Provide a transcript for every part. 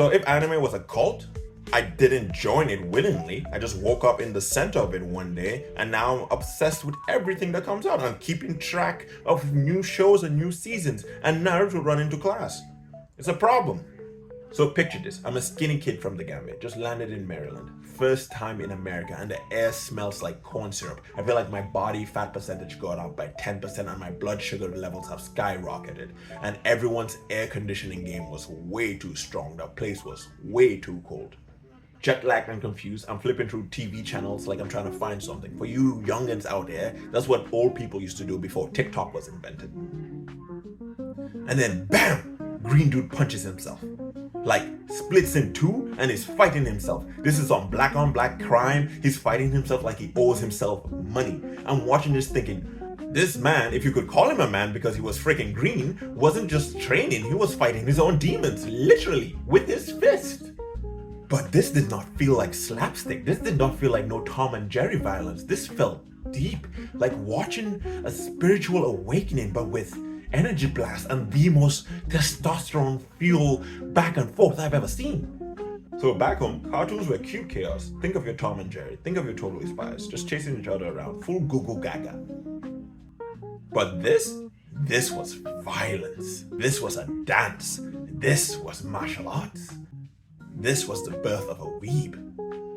So if anime was a cult, I didn't join it willingly. I just woke up in the center of it one day, and now I'm obsessed with everything that comes out. I'm keeping track of new shows and new seasons, and Naruto run into class. It's a problem. So picture this, I'm a skinny kid from the Gambia, just landed in Maryland. First time in America, and the air smells like corn syrup. I feel like my body fat percentage got up by 10% and my blood sugar levels have skyrocketed. And everyone's air conditioning game was way too strong. The place was way too cold. Jet lagged and confused, I'm flipping through TV channels like I'm trying to find something. For you youngins out there, that's what old people used to do before TikTok was invented. And then BAM! Green dude punches himself. Like, splits in two and is fighting himself. This is on black crime. He's fighting himself like he owes himself money. I'm watching this thinking, this man, if you could call him a man because he was freaking green, wasn't just training, he was fighting his own demons, literally, with his fist. But this did not feel like slapstick. This did not feel like no Tom and Jerry violence. This felt deep, like watching a spiritual awakening, but with energy blast and the most testosterone fuel back and forth I've ever seen. So back home, cartoons were cute chaos. Think of your Tom and Jerry, think of your Totally Spies, just chasing each other around, full goo goo gaga. But this was violence. This was a dance. This was martial arts. This was the birth of a weeb.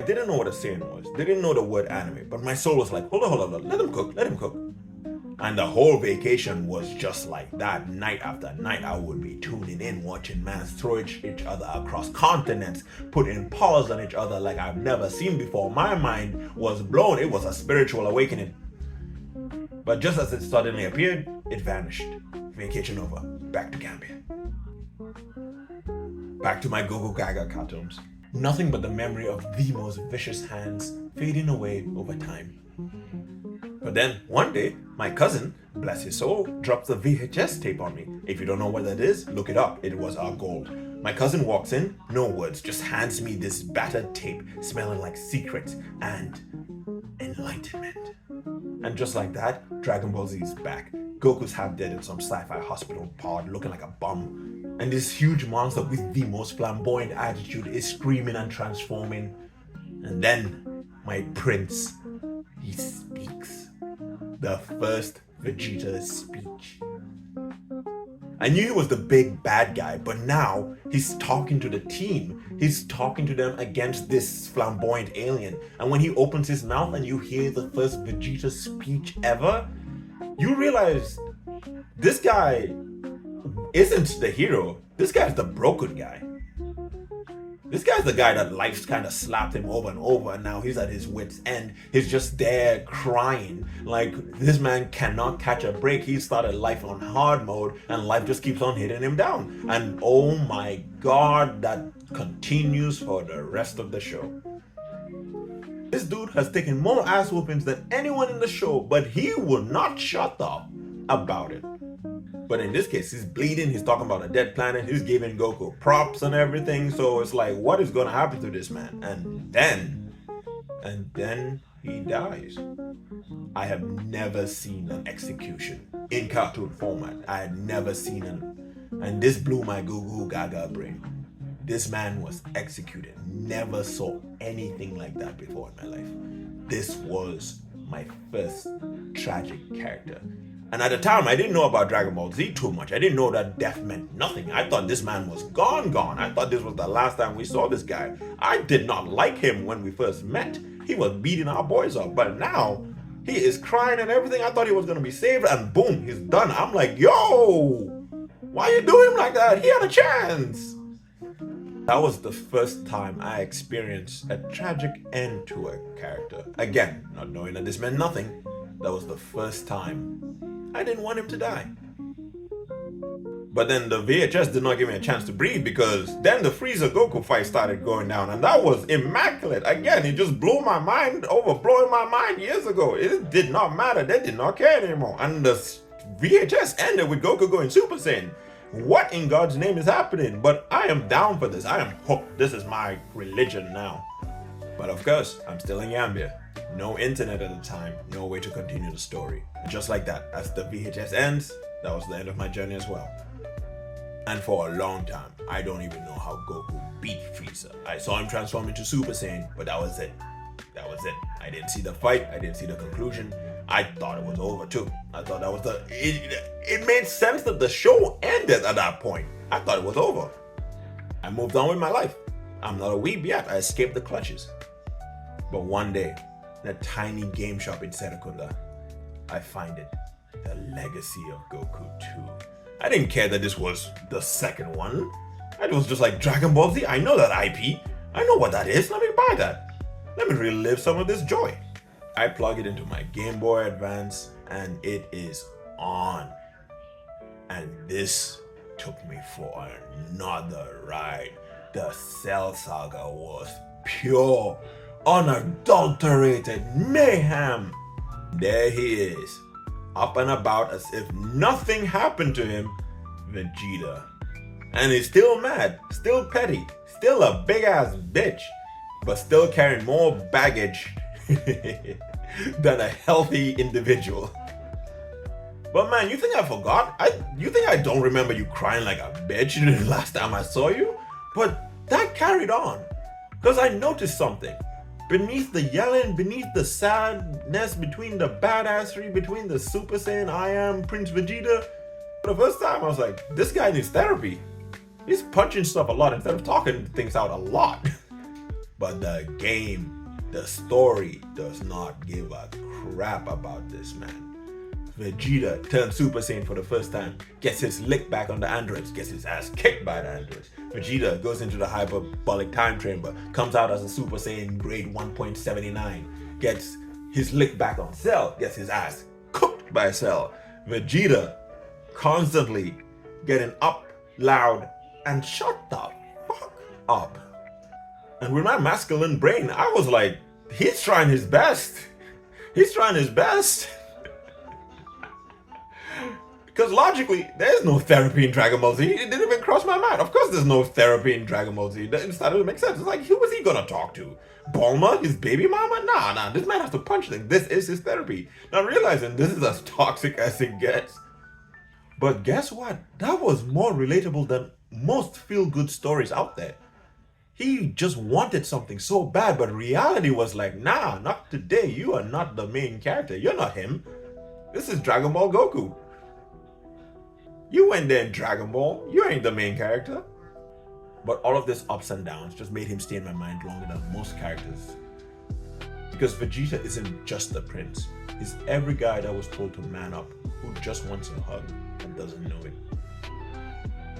I didn't know what a Saiyan was, didn't know the word anime, but my soul was like, hold on, let him cook. And the whole vacation was just like that. Night after night, I would be tuning in, watching mans throw each other across continents, putting paws on each other like I've never seen before. My mind was blown. It was a spiritual awakening. But just as it suddenly appeared, it vanished. Vacation over. Back to Gambia. Back to my Gogo Gaga cartoons. Nothing but the memory of the most vicious hands fading away over time. But then one day, my cousin, bless his soul, drops a VHS tape on me. If you don't know what that is, look it up. It was our gold. My cousin walks in, no words, just hands me this battered tape, smelling like secrets and enlightenment. And just like that, Dragonballz is back. Goku's half dead in some sci-fi hospital pod looking like a bum. And this huge monster with the most flamboyant attitude is screaming and transforming. And then, my prince, he speaks. The first VegEtA speech. I knew he was the big bad guy, but now he's talking to the team. He's talking to them against this flamboyant alien. And when he opens his mouth and you hear the first VegEtA speech ever, you realize this guy isn't the hero. This guy's the broken guy. This guy's the guy that life's kind of slapped him over and over, and now he's at his wit's end. He's just there crying. Like, this man cannot catch a break. He started life on hard mode, and life just keeps on hitting him down. And oh my God, that continues for the rest of the show. This dude has taken more ass whoopings than anyone in the show, but he will not shut up about it. But in this case, he's bleeding, he's talking about a dead planet, he's giving Goku props and everything, so it's like, what is gonna happen to this man? And then he dies. I have never seen an execution in cartoon format. I had never seen and this blew my goo goo gaga brain. This man was executed. Never saw anything like that before in my life. This was my first tragic character. And at the time, I didn't know about Dragonballz too much. I didn't know that death meant nothing. I thought this man was gone. I thought this was the last time we saw this guy. I did not like him when we first met. He was beating our boys up. But now, he is crying and everything. I thought he was going to be saved, and boom, he's done. I'm like, yo, why you do him like that? He had a chance. That was the first time I experienced a tragic end to a character. Again, not knowing that this meant nothing. That was the first time I didn't want him to die. But then the VHS did not give me a chance to breathe, because then the Frieza Goku fight started going down, and that was immaculate. Again, it just blew my mind, blowing my mind years ago. It did not matter. They did not care anymore. And the VHS ended with Goku going Super Saiyan. What in God's name is happening? But I am down for this. I am hooked. This is my religion now. But of course, I'm still in Gambia. No internet at the time, no way to continue the story. And just like that, as the VHS ends, that was the end of my journey as well. And for a long time, I don't even know how Goku beat Frieza. I saw him transform into Super Saiyan, but that was it. That was it. I didn't see the fight. I didn't see the conclusion. I thought it was over too. I thought that was it made sense that the show ended at that point. I thought it was over. I moved on with my life. I'm not a weeb yet. I escaped the clutches. But one day, in a tiny game shop in Serakunda, I find it. The Legacy of Goku 2. I didn't care that this was the second one. It was just like Dragonballz. I know that IP. I know what that is. Let me buy that. Let me relive some of this joy. I plug it into my Game Boy Advance and it is on. And this took me for another ride. The Cell Saga was pure, unadulterated mayhem. There he is, up and about as if nothing happened to him, Vegeta. And he's still mad, still petty, still a big ass bitch, but still carrying more baggage than a healthy individual. But man, you think I forgot? You think I don't remember you crying like a bitch the last time I saw you? But that carried on, because I noticed something. Beneath the yelling, beneath the sadness, between the badassery, between the Super Saiyan I am Prince Vegeta, for the first time I was like, this guy needs therapy. He's punching stuff a lot instead of talking things out a lot. But the game, the story does not give a crap about this man. Vegeta turns Super Saiyan for the first time, gets his lick back on the androids, gets his ass kicked by the androids. Vegeta goes into the hyperbolic time chamber, comes out as a Super Saiyan grade 1.79, gets his lick back on Cell, gets his ass cooked by Cell. Vegeta constantly getting up loud and shut the fuck up. And with my masculine brain, I was like, he's trying his best. He's trying his best. Because logically, there's no therapy in Dragonballz. It didn't even cross my mind. Of course there's no therapy in Dragonballz. It started to make sense. It's like, who was he gonna talk to? Bulma? His baby mama? Nah, this man has to punch things. This is his therapy. Now realizing this is as toxic as it gets. But guess what? That was more relatable than most feel-good stories out there. He just wanted something so bad, but reality was like, nah, not today. You are not the main character. You're not him. This is Dragon Ball Goku. You went there in Dragon Ball. You ain't the main character. But all of this ups and downs just made him stay in my mind longer than most characters. Because Vegeta isn't just the prince. He's every guy that was told to man up, who just wants a hug and doesn't know it.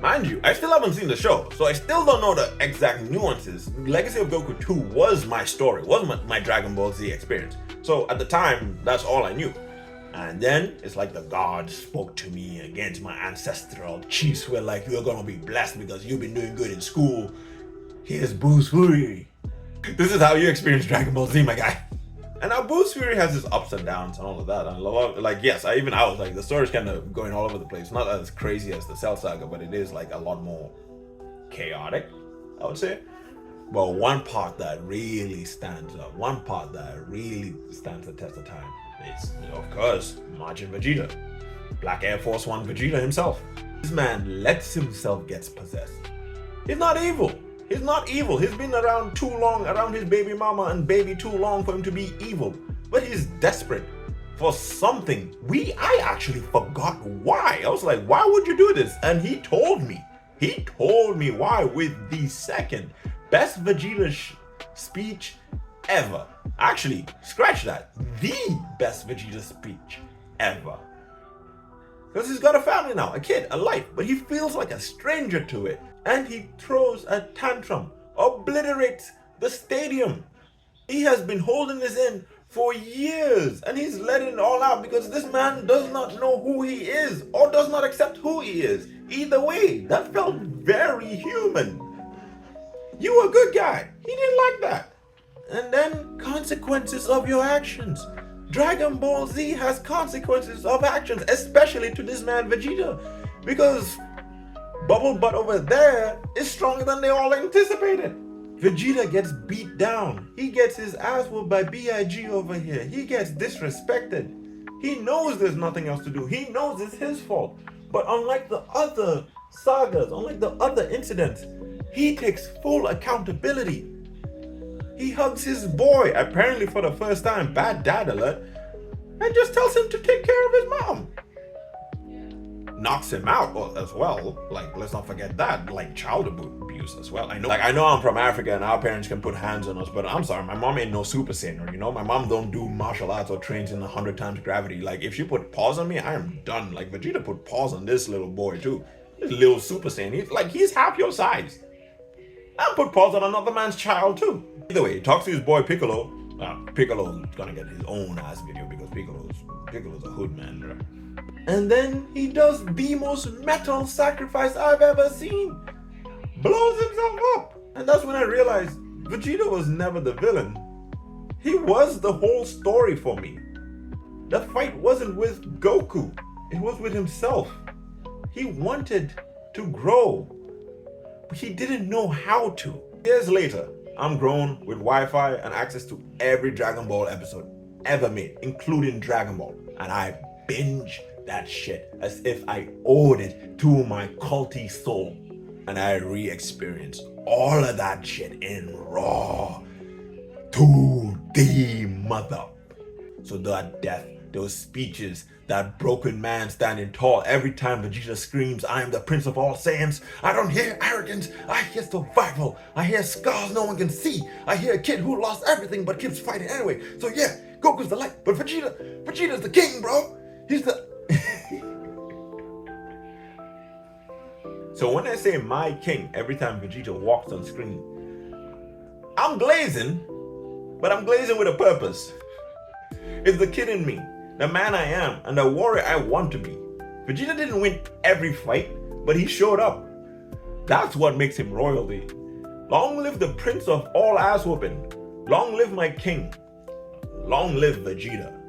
Mind you, I still haven't seen the show, so I still don't know the exact nuances. Legacy of Goku 2 was my story, was my Dragon Ball Z experience. So at the time, that's all I knew. And then it's like the gods spoke to me against my ancestral chiefs who were like, you're gonna be blessed because you've been doing good in school. Here's Boo's Fury. This is how you experience Dragon Ball Z, my guy. And now Boo's Fury has its ups and downs and all of that. And I love, like, yes, I was like, the story's kind of going all over the place. Not as crazy as the Cell Saga, but it is like a lot more chaotic, I would say. But one part that really stands up, one part that really stands the test of time is, of course, Majin Vegeta. Black Air Force One Vegeta himself. This man lets himself get possessed. He's not evil. He's not evil. He's been around too long, around his baby mama and baby too long for him to be evil. But he's desperate for something. I actually forgot why. I was like, why would you do this? And he told me. He told me why with the second best Vegeta speech ever. Actually, scratch that. The best Vegeta speech ever. Because he's got a family now, a kid, a life, but he feels like a stranger to it. And he throws a tantrum, obliterates the stadium. He has been holding this in for years, and he's letting it all out because this man does not know who he is or does not accept who he is. Either way, that felt very human. You were a good guy. He didn't like that. And then consequences of your actions. Dragon Ball Z has consequences of actions, especially to this man Vegeta, because Bubble Butt over there is stronger than they all anticipated. Vegeta gets beat down. He gets his ass whooped by B.I.G. over here. He gets disrespected. He knows there's nothing else to do. He knows it's his fault. But unlike the other sagas, unlike the other incidents, he takes full accountability. He hugs his boy, apparently for the first time, bad dad alert, and just tells him to take care of his mom. Knocks him out as well. Like, let's not forget that. Like, child abuse as well. I know I'm from Africa and our parents can put hands on us, but I'm sorry, my mom ain't no super saiyan, you know? My mom don't do martial arts or trains in 100 times gravity. Like, if she put paws on me, I am done. Like, Vegeta put paws on this little boy too. This little super saiyan. He's half your size. And put paws on another man's child too. Either way, he talks to his boy Piccolo. Piccolo's gonna get his own ass video because Piccolo's a hood man, bro. And then he does the most metal sacrifice I've ever seen. Blows himself up. And that's when I realized Vegeta was never the villain. He was the whole story for me. The fight wasn't with Goku. It was with himself. He wanted to grow, but he didn't know how to. Years later, I'm grown with Wi-Fi and access to every Dragon Ball episode ever made, including Dragon Ball. And I binge that shit as if I owed it to my culty soul. And I re-experience all of that shit in raw to the mother. So that death, those speeches, that broken man standing tall every time Vegeta screams, I am the prince of all Saiyans. I don't hear arrogance, I hear survival. I hear scars no one can see. I hear a kid who lost everything but keeps fighting anyway. So yeah, Goku's the light, but Vegeta's the king, bro. He's the... So when I say my king every time Vegeta walks on screen, I'm glazing, but I'm glazing with a purpose. It's the kid in me, the man I am, and the warrior I want to be. Vegeta didn't win every fight, but he showed up. That's what makes him royalty. Long live the prince of all ass whooping. Long live my king. Long live Vegeta.